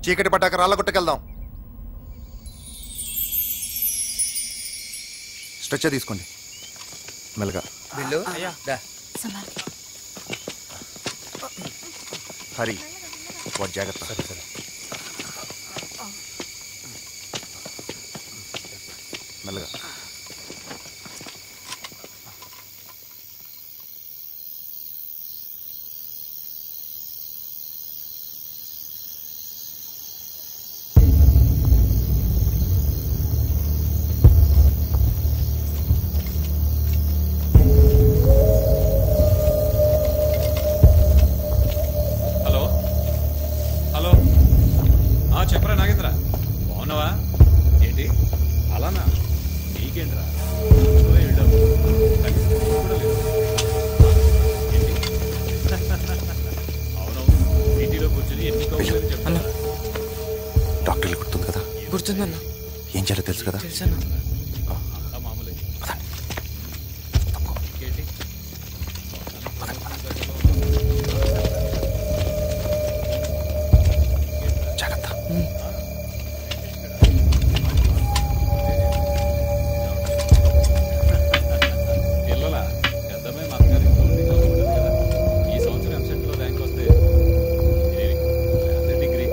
చీకటి పట్టాక రాళ్ళ గుట్టకెళ్దాం. స్ట్రెచ్చర్ తీసుకోండి మెల్లగా. హరి వాడు జాగ్రత్త. సరే మెల్లగా. చెప్పరా నాగేంద్ర, బాగున్నావా? ఏంటి అలానా? నీకేంట్రా అవునవును, ఇంటిలో కూర్చొని ఎన్ని కౌంటర్లు చెప్తున్నా. డాక్టర్లు గుర్తుంది కదా? గుర్తుందన్నా. ఏం చేయాలో తెలుసు కదా? తెలుసన్నా. మామూలు జాగ్రత్త. పిల్లల పెద్దమ్మాయి మా అత్తగారి ఇంట్లో ఉంది, చదువుకుంటుంది కదా. ఈ సంవత్సరం ఎంసెట్లో ర్యాంక్ వస్తే డిగ్రీ.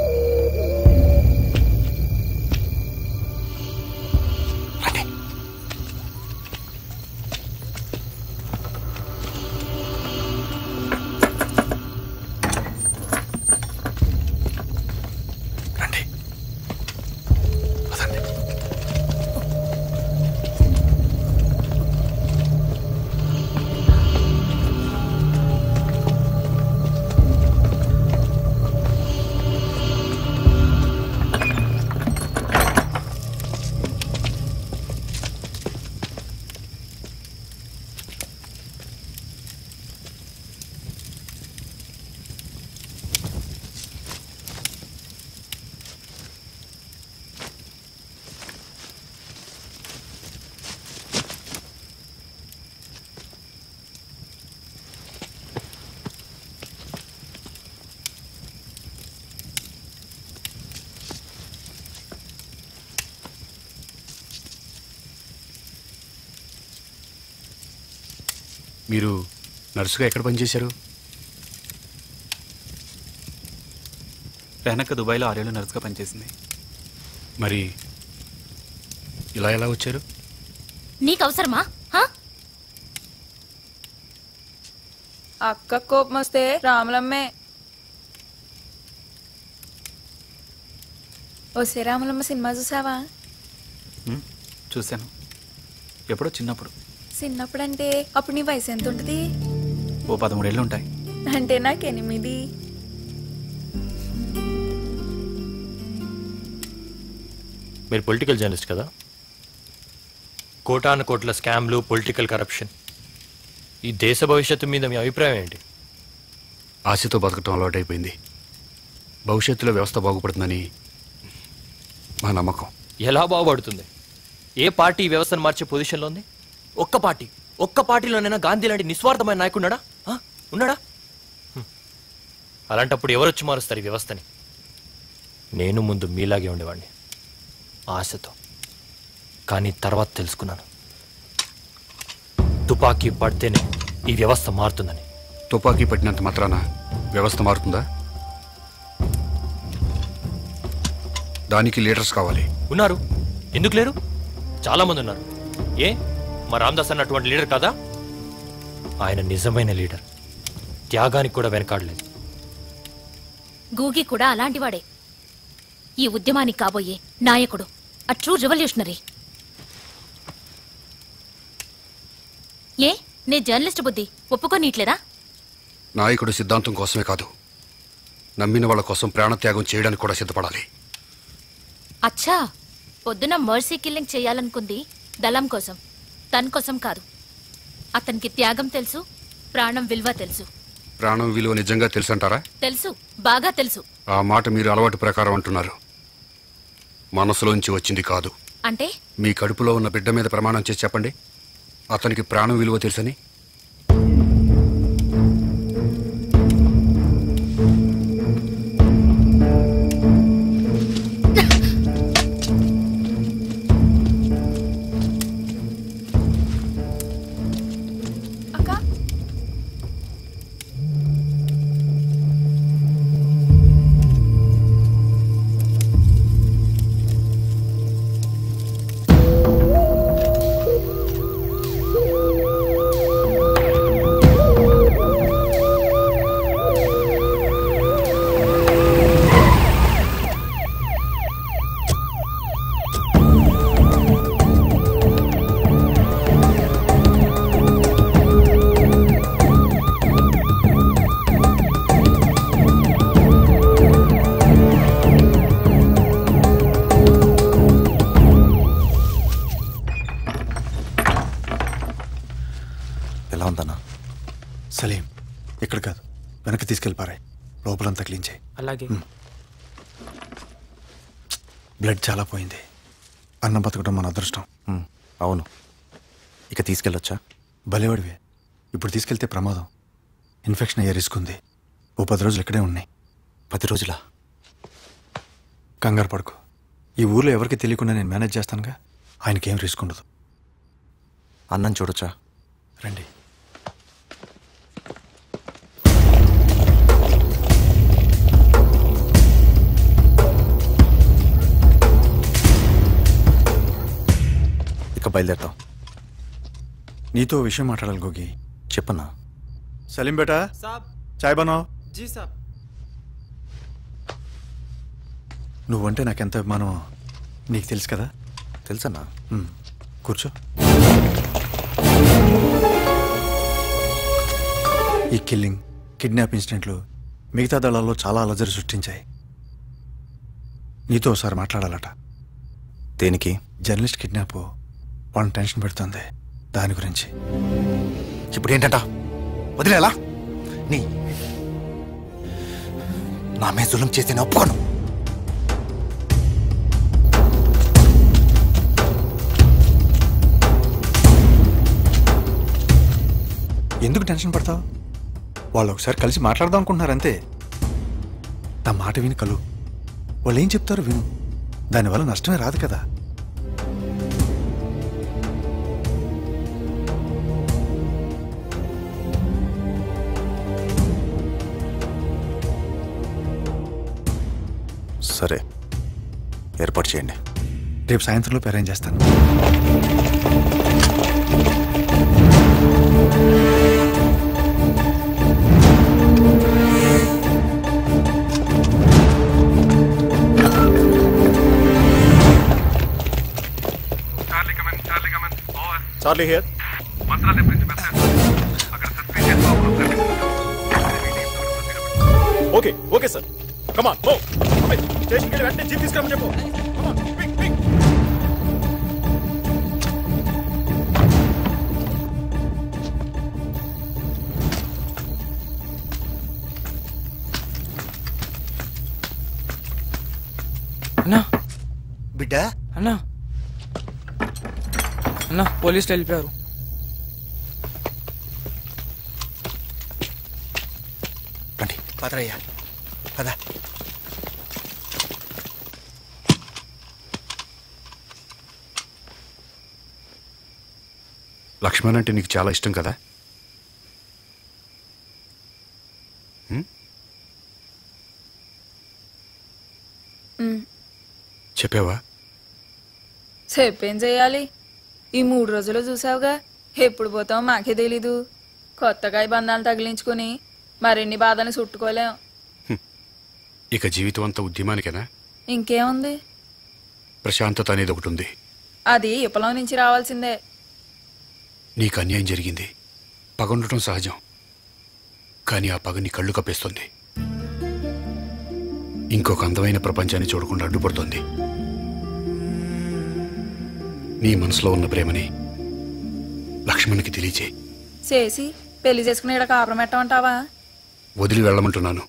మీరు నర్సుగా ఎక్కడ పనిచేశారు? రెహనక్క దుబాయ్లో 6 ఏళ్ళు నర్సుగా పనిచేసింది. మరి ఇలా ఎలా వచ్చారు? నీకు అవసరమా? అక్క కోపం వస్తే రాములమ్మే. ఓసే రాములమ్మ సినిమా చూసావా? చూశాను, ఎప్పుడో చిన్నప్పుడు. చిన్నప్పుడు అంటే అప్పుడు నీ వయసు ఎంత ఉంటుంది? ఓ 13 ఏళ్ళు ఉంటాయి. అంటే నాకు 8. మీరు పొలిటికల్ జర్నలిస్ట్ కదా? కోటాను కోట్ల స్కామ్లు, పొలిటికల్ కరప్షన్, ఈ దేశ భవిష్యత్తు మీద మీ అభిప్రాయం ఏంటి? ఆశతో బతకటం అలవాటైపోయింది. భవిష్యత్తులో వ్యవస్థ బాగుపడుతుందని మా నమ్మకం. ఎలా బాగుపడుతుంది? ఏ పార్టీ వ్యవస్థను మార్చే పొజిషన్లో ఉంది? ఒక్క పార్టీలోనైనా గాంధీ లాంటి నిస్వార్థమైన నాయకున్నాడా? ఉన్నాడా? అలాంటప్పుడు ఎవరొచ్చి మారుస్తారు ఈ వ్యవస్థని? నేను ముందు మీలాగే ఉండేవాడిని, ఆశతో. కానీ తర్వాత తెలుసుకున్నాను, తుపాకీ పడితేనే ఈ వ్యవస్థ మారుతుందని. తుపాకీ పట్టినంత మాత్రాన వ్యవస్థ మారుతుందా? దానికి లీడర్స్ కావాలి. ఉన్నారు, ఎందుకు లేరు? చాలా మంది ఉన్నారు. ఏ మా రామదాస్ అన్నటువంటి లీడర్ కాదా? ఆయన నిజమైన లీడర్, త్యాగానికి కూడా వెనకాడలేదు. గూగి కూడా అలాంటివాడే, ఈ ఉద్యమానికి కాబోయే నాయకుడు, అ ట్రూ రెవల్యూషనరీ. ఏ నీ జర్నలిస్ట్ బుద్ధి ఒప్పుకోనీట్లేదా? నాయకుడు సిద్ధాంతం కోసమే కాదు, నమ్మిన వాళ్ళ కోసం ప్రాణత్యాగం చేయడానికి కూడా సిద్ధపడాలి. అచ్చా, పొద్దున మర్సీ కిల్లింగ్ చేయాలనుకుంది దళం కోసం, తన కోసం కాదు. అతనికి త్యాగం తెలుసు, ప్రాణం విలువ తెలుసు. ప్రాణం విలువ నిజంగా తెలుసంటారా? తెలుసు, బాగా తెలుసు. ఆ మాట మీరు అలవాటు ప్రకారం అంటున్నారు, మనసులోంచి వచ్చింది కాదు. అంటే మీ కడుపులో ఉన్న బిడ్డ మీద ప్రమాణం చేసి చెప్పండి, అతనికి ప్రాణం విలువ తెలుసని. ఇక్కడ కాదు, వెనక్కి తీసుకెళ్ళిపారాయి. లోపలంతా క్లీన్ చేయి. అలాగే. బ్లడ్ చాలా పోయింది. అన్నం బతకడం మన అదృష్టం. అవును. ఇక తీసుకెళ్ళొచ్చా? భలేవాడివే. ఇప్పుడు తీసుకెళ్తే ప్రమాదం. ఇన్ఫెక్షన్ అయ్యే రిస్క్ ఉంది. ఓ 10 రోజులు ఇక్కడే ఉన్నాయి. 10 రోజులా? కంగారు పడుకో. ఈ ఊర్లో ఎవరికి తెలియకుండా నేను మేనేజ్ చేస్తానుగా. ఆయనకేం రిస్క్ ఉండదు. అన్నం చూడొచ్చా? రండి. ఇక బయలుదేరుతాం. నీతో విషయం మాట్లాడాలి గోగి. చెప్పన్నా. సలీం బేటా, చాయ్ బనావ్. జీ సాబ్. నువ్వంటే నాకెంత అభిమానమో నీకు తెలుసు కదా. తెలుసన్నా. కూర్చో. ఈ కిల్లింగ్, కిడ్నాప్ ఇన్సిడెంట్లు మిగతా దళాల్లో చాలా అలజడి సృష్టించాయి. నీతో ఒకసారి మాట్లాడాలట. దేనికి? జర్నలిస్ట్ కిడ్నాప్ వాళ్ళని టెన్షన్ పెడుతుంది. దాని గురించి. ఇప్పుడు ఏంటంట? వదిలేలా? నా మీద జులుం చేసి నేను ఒప్పుకోను. ఎందుకు టెన్షన్ పడతావు? వాళ్ళు ఒకసారి కలిసి మాట్లాడదాం అనుకుంటున్నారు అంతే. నా మాట విని కలు. వాళ్ళు ఏం చెప్తారో విను. దానివల్ల నష్టమే రాదు కదా. సరే, ఏర్పాటు చేయండి. రేపు సాయంత్రంలో అరేంజ్ చేస్తాను. Charlie here. Okay, okay, sir. Come on, go. Station ke liye jeep తీసుకురమ్మని చెప్పు. Come on, quick, quick. అన్నా, బిడ్డ, అన్నా, అన్నా, పోలీసులు వెళ్ళిపోయారు. రండి. పదరయ్యా, పద. లక్ష్మణ్ అంటే నీకు చాలా ఇష్టం కదా? చెప్పావా? చెప్పేం చెయ్యాలి? ఈ 3 రోజులు చూసావుగా. ఎప్పుడు పోతావు మాకే తెలీదు. కొత్తగా ఈ బంధాలు తగిలించుకుని మరిన్ని బాధలు చుట్టుకోలేం. ఇక జీవితం అంతా ఉద్యమానికేనా? ఇంకేముంది? ప్రశాంతత అనేది ఒకటి ఉంది. అది విప్లవం నుంచి రావాల్సిందే. నీకు అన్యాయం జరిగింది. పగ ఉండటం సహజం. కానీ ఆ పగ నీ కళ్ళు కప్పేస్తుంది. ఇంకొక అందమైన ప్రపంచాన్ని చూడకుండా అడ్డుపడుతోంది. నీ మనసులో ఉన్న ప్రేమని లక్ష్మణ్కి తెలియచేయి. చేసి పెళ్లి చేసుకుని ఇక్కడ కాపురం పెట్టమంటావా? వదిలి వెళ్ళమంటున్నాను.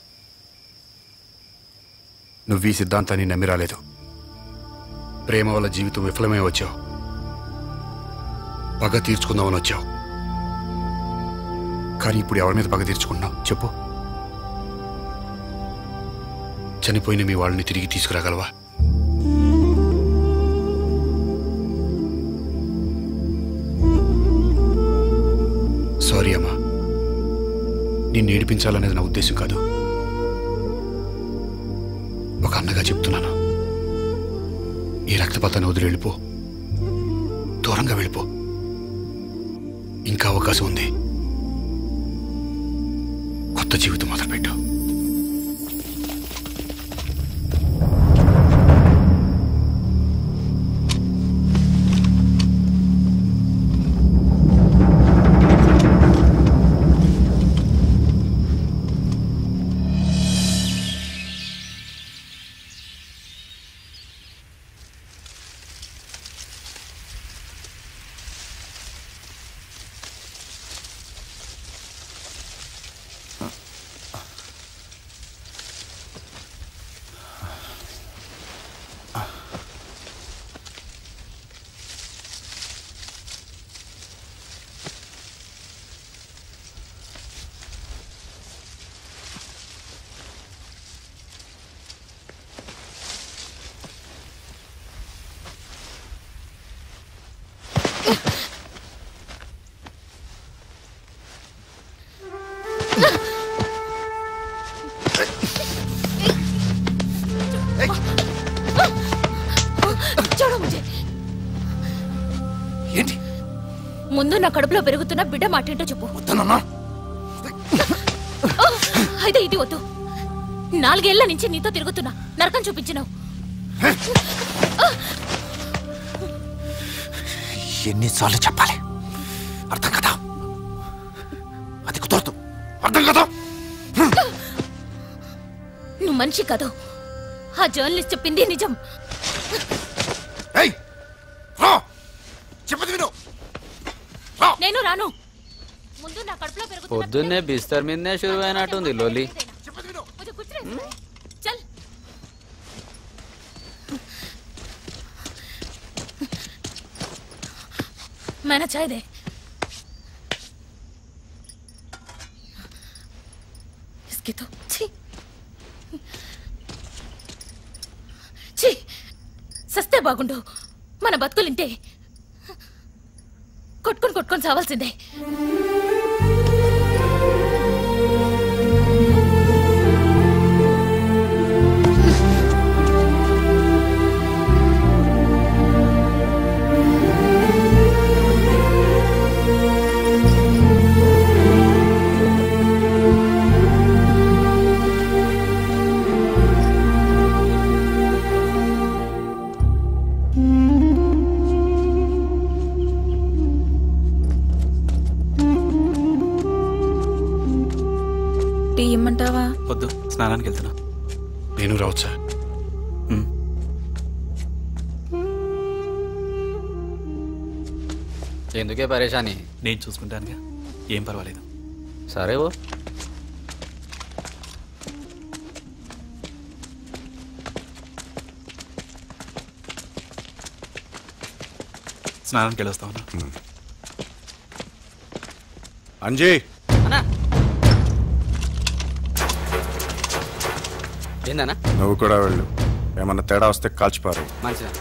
నువ్వు ఈ సిద్ధాంతాన్ని నమ్మి రాలేదు. ప్రేమ వల్ల జీవితం విఫలమే వచ్చావు. పగ తీర్చుకుందామని వచ్చావు. కానీ ఇప్పుడు ఎవరి మీద పగ తీర్చుకుంటున్నావు చెప్పు? చనిపోయిన మీ వాళ్ళని తిరిగి తీసుకురాగలవా? సారీ అమ్మా, నిన్ను ఏడిపించాలనేది నా ఉద్దేశం కాదు. ఒక అన్నగా చెప్తున్నాను. ఈ రక్తపాతాన్ని వదిలి వెళ్ళిపో. దూరంగా వెళ్ళిపో. ఇంకా అవకాశం ఉంది. కొత్త జీవితం మొదలుపెట్టు. ముందు నా కడుపులో పెరుగుతున్న బిడ్డ మాట ఏంటో చెప్పు. వద్దనన్నా. అయితే ఇది వద్దు. 4 ఏళ్ల నుంచి నీతో తిరుగుతున్నా, నరకం చూపించినావు. ఎన్నిసార్లు చెప్పాలి? అర్థం కదా? అది కుదరదు. అర్థం కదా? నువ్వు మనిషి కాదు. ఆ జర్నలిస్ట్ చెప్పింది నిజం. నేను రాను. ముందు నా కడుపులో పెరుగుతున్న పొద్దున్నే బిస్తర్ మీదనే షురు అయినట్టుంది లోలి. చల్. मैंने चाय दे. इसकी तो छी छी సస్తే బాగుండు. మన బతుకులింతే, కొట్టుకొని సావాల్సిందే. టీ ఇమ్మంటావా? వద్దు, స్నానానికి వెళ్తున్నా. నేను రావచ్చా? ఎందుకే పరేషాని? నేను చూసుకుంటానుగా, ఏం పర్వాలేదు. సరే ఓ. స్నానానికి వెళ్ళొస్తా ఉన్నా. అంజీ, ఏందన్నా? నువ్వు కూడా వెళ్ళు. ఏమన్నా తేడా వస్తే కాల్చిపారు. మంచిదా?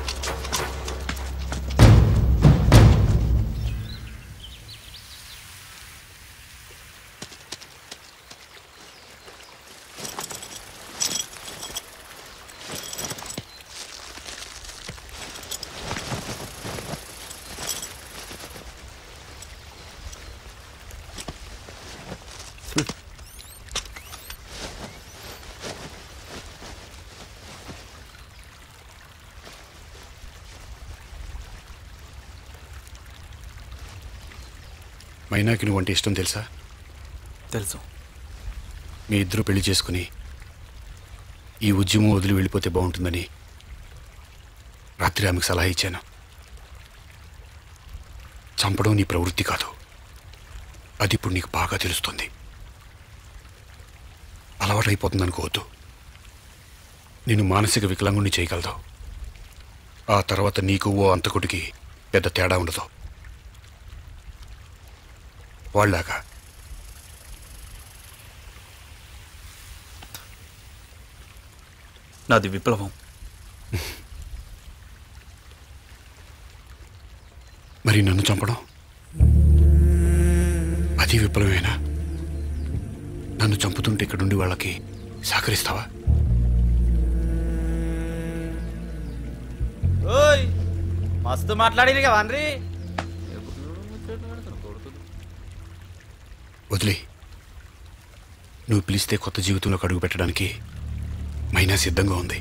మైనాకి నువ్వంటే ఇష్టం తెలుసా? తెలుసు. మీ ఇద్దరు పెళ్లి చేసుకుని ఈ ఉద్యమం వదిలి వెళ్ళిపోతే బాగుంటుందని రాత్రి ఆమెకు సలహా ఇచ్చాను. చంపడం నీ ప్రవృత్తి కాదు, అది ఇప్పుడు నీకు బాగా తెలుస్తుంది. అలవాటైపోతుంది అనుకోవద్దు. నేను మానసిక వికలాంగుణ్ణి చేయగలదు. ఆ తర్వాత నీకు ఓ అంతకుడికి పెద్ద తేడా ఉండదు. వాళ్ళలాగా. నాది విప్లవం. మరి నన్ను చంపడం అది విప్లవేనా? నన్ను చంపుతుంటే ఇక్కడుండి వాళ్ళకి సహకరిస్తావా? మస్తు మాట్లాడి వాన్రీ. వదిలే. నువ్వు పిలిస్తే కొత్త జీవితంలోకి అడుగు పెట్టడానికి మైనా సిద్ధంగా ఉంది.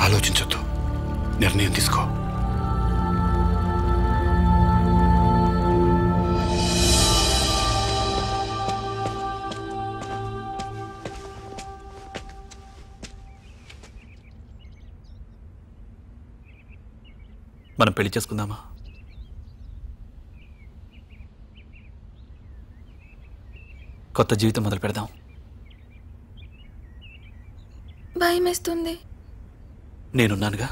ఆలోచించొద్దు, నిర్ణయం తీసుకో. మనం పెళ్లి చేసుకుందామా? కొత్త జీవితం మొదలు పెడదాం. భయమేస్తుంది. నేనున్నానుగా.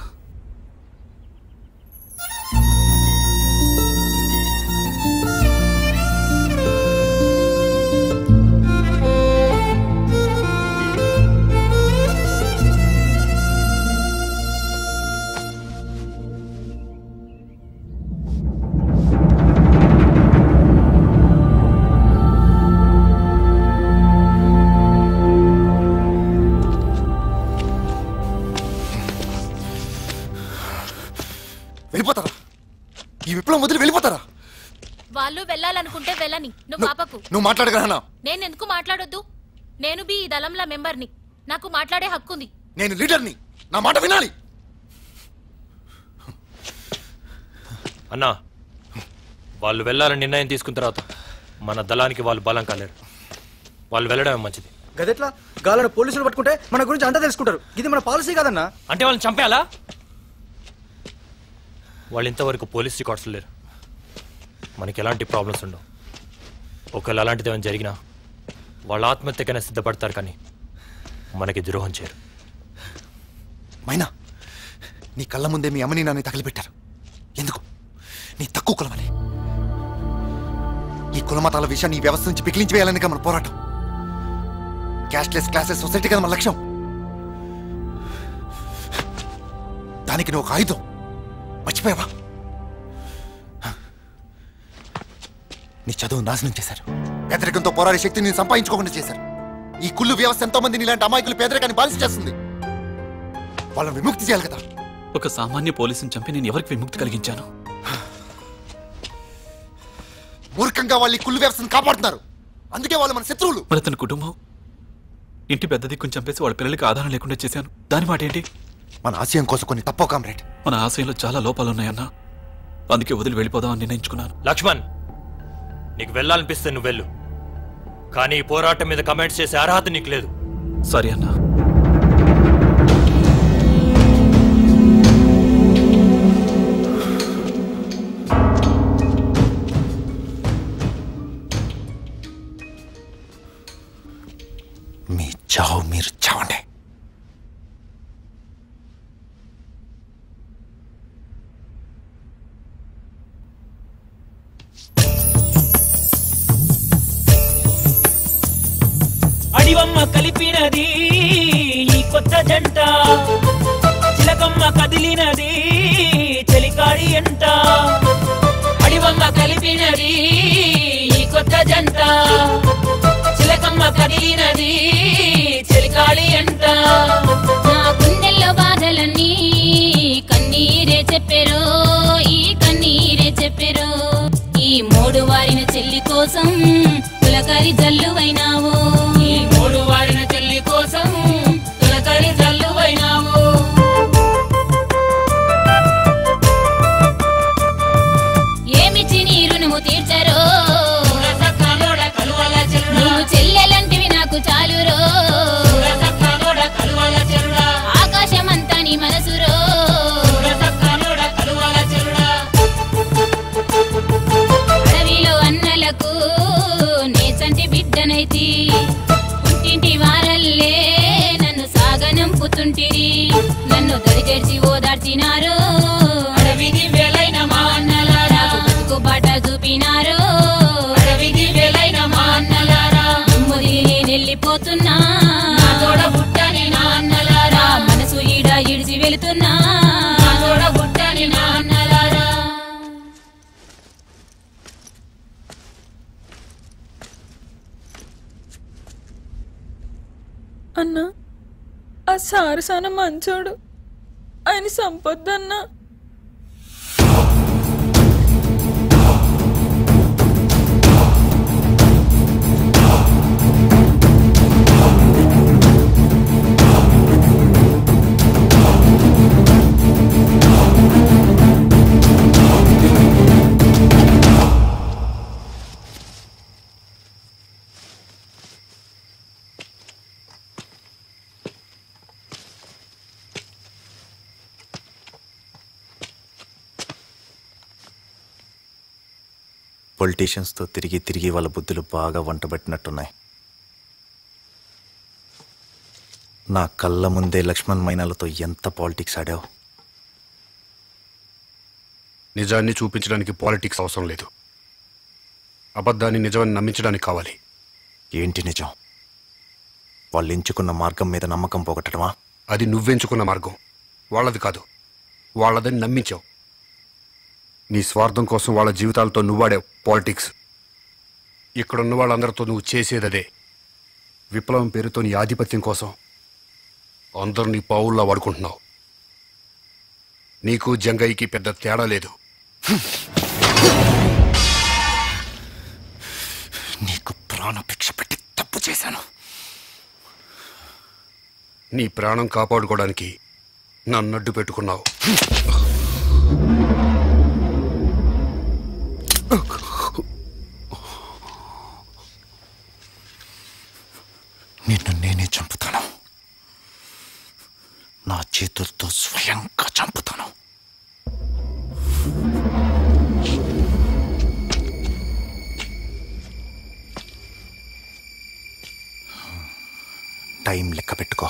విప్లవం వదిలి వెళ్ళిపోతారా? వాళ్ళు వెళ్ళాలనుకుంటే వెళ్ళని, నువ్వు పాపకు. నువ్వు మాట్లాడగలనా? నేను ఎందుకు మాట్లాడొద్దు? నేను బి ఈ దళంల మెంబర్ని, నాకు మాట్లాడే హక్కుంది. నేను లీడర్ని, నా మాట వినాలి. అన్నా, వాళ్ళు వెళ్ళాలని నిర్ణయం తీసుకున్న తర్వాత మన దళానికి వాళ్ళు బలం కాలేరు. వాళ్ళు వెళ్ళడమే మంచిది. గదెట్లా గాలను పోలీసులు పట్టుకుంటే మన గురించి అంతా తెలుసుకుంటారు. ఇది మన పాలసీ కాదన్నా. అంటే వాళ్ళని చంపేయాలా? వాళ్ళు ఇంతవరకు పోలీస్ రికార్డ్స్ లేరు. మనకి ఎలాంటి ప్రాబ్లమ్స్ ఉండవు. ఒకవేళ అలాంటిది ఏమైనా జరిగినా వాళ్ళ ఆత్మహత్యకైనా సిద్ధపడతారు, కానీ మనకి ద్రోహం చేయరు. మైనా, నీ కళ్ళ ముందే మీ అమ్మని నాన్ని తగిలిపెట్టారు. ఎందుకు? నీ తక్కువ కులమని. ఈ కులమతాల విషయాన్ని ఈ వ్యవస్థ నుంచి పికిలించి వేయాలని మన పోరాటం. క్యాస్ట్లెస్ క్లాసెస్ సొసైటీ కదా మన లక్ష్యం. దానికి నువ్వు ఒక ఆయుధం. మర్చిపోయావా? నీ చదువు నాశనం చేశారు. పేదరికంతో పోరాడే శక్తిని నేను సంపాదించుకోకుండా చేశారు. ఈ కుళ్ళు వ్యవస్థ ఎంతో మంది నీలాంటి అమాయకులు పేదరికాన్ని బానిస చేస్తుంది. వాళ్ళని విముక్తి చేయాలి కదా. ఒక సామాన్య పోలీసుని చంపి నేను ఎవరికి విముక్తి కలిగించాను? మూర్ఖంగా వాళ్ళు ఈ కుళ్ళు వ్యవస్థను కాపాడుతున్నారు. అందుకే వాళ్ళు మన శత్రువులు. మరి అతని కుటుంబం, ఇంటి పెద్ద దిక్కుని చంపేసి వాళ్ళ పిల్లలకి ఆధారం లేకుండా చేశాను. దాని మాట ఏంటి? మన ఆశయం కోసం కొన్ని తప్పో కామ్రేడ్. మన ఆశయంలో చాలా లోపాలున్నాయన్నా. అందుకే వదిలి వెళ్ళిపోదామని నిర్ణయించుకున్నాను. లక్ష్మణ్, నీకు వెళ్ళాలనిపిస్తే నువ్వు వెళ్ళు, కానీ ఈ పోరాటం మీద కమెంట్స్ చేసే అర్హత నీకు లేదు. సరే అన్నా. మీ చావు మీరు చావండి. అడివమ్మ కలిపినది ఈ కొత్త జంట, చిలకమ్మ కదిలినది చెలికాడి ఎంట. అడివమ్మ కలిపినది ఈ కొత్త జంట, చిలకమ్మ కదిలినది చెలికాడి ఎంట. నా గుండెల్లో బాధలన్నీ కన్నీరే చెప్పెరో, ఈ కన్నీరే చెప్పెరో. ఈ మూడు వారిన చెల్లి కోసం తులకరి జల్లువైనావు. ఈ మూడు వారిన చెల్లి కోసం తులకరి జల్లువైనావు. ఏమిచ్చి నీ రుణము తీర్చరో, నువ్వు చెల్లెలంటివి నాకు చాలురో. ఆకాశమంతా నీ మనసురో. అడవిలో అన్నలకు నేచంటి బిడ్డనైతి, పుట్టింటి వారల్లే నన్ను సాగనంపుతుంటిరి. నన్ను దరిచేర్చి ఓదార్చినారు. అడవిది వేలైన మా అన్నలారా, బతుకు బాట చూపినారు. అడవిది వేలైన మా అన్నలారా, వెళ్ళిపోతున్నా తోడ బుట్టని నా అన్నలారా, మనసు ఈడ ఇడిచి వెళుతున్నా తోడ బుట్టని నా అన్నలారా. అన్నా, ఆ సారసాన మంచోడు, ఆయన సంపొద్దన్నా. పొలిటీషియన్స్తో తిరిగి తిరిగి వాళ్ళ బుద్ధులు బాగా వంటబట్టినట్టున్నాయి. నా కళ్ళ ముందే లక్ష్మణ్ మైనాలతో ఎంత పాలిటిక్స్ ఆడావు. నిజాన్ని చూపించడానికి పాలిటిక్స్ అవసరం లేదు. అబద్ధాన్ని నిజమని నమ్మించడానికి కావాలి. ఏంటి నిజం? వాళ్ళు ఎంచుకున్న మార్గం మీద నమ్మకం పోగొట్టడమా? అది నువ్వెంచుకున్న మార్గం, వాళ్ళది కాదు. వాళ్ళదని నమ్మించావు. నీ స్వార్థం కోసం వాళ్ళ జీవితాలతో నువ్వాడావు పాలిటిక్స్. ఇక్కడున్న వాళ్ళందరితో నువ్వు చేసేదదే. విప్లవం పేరుతో నీ ఆధిపత్యం కోసం అందరినీ పావుల్లా వాడుకుంటున్నావు. నీకు జంగయ్యకి పెద్ద తేడా లేదు. నీకు ప్రాణభిక్ష పెట్టి తప్పు చేశాను. నీ ప్రాణం కాపాడుకోవడానికి నన్నడ్డు పెట్టుకున్నావు. నిన్ను నేనే చంపుతాను. నా చేతులతో స్వయంగా చంపుతాను. టైం లెక్క పెట్టుకో.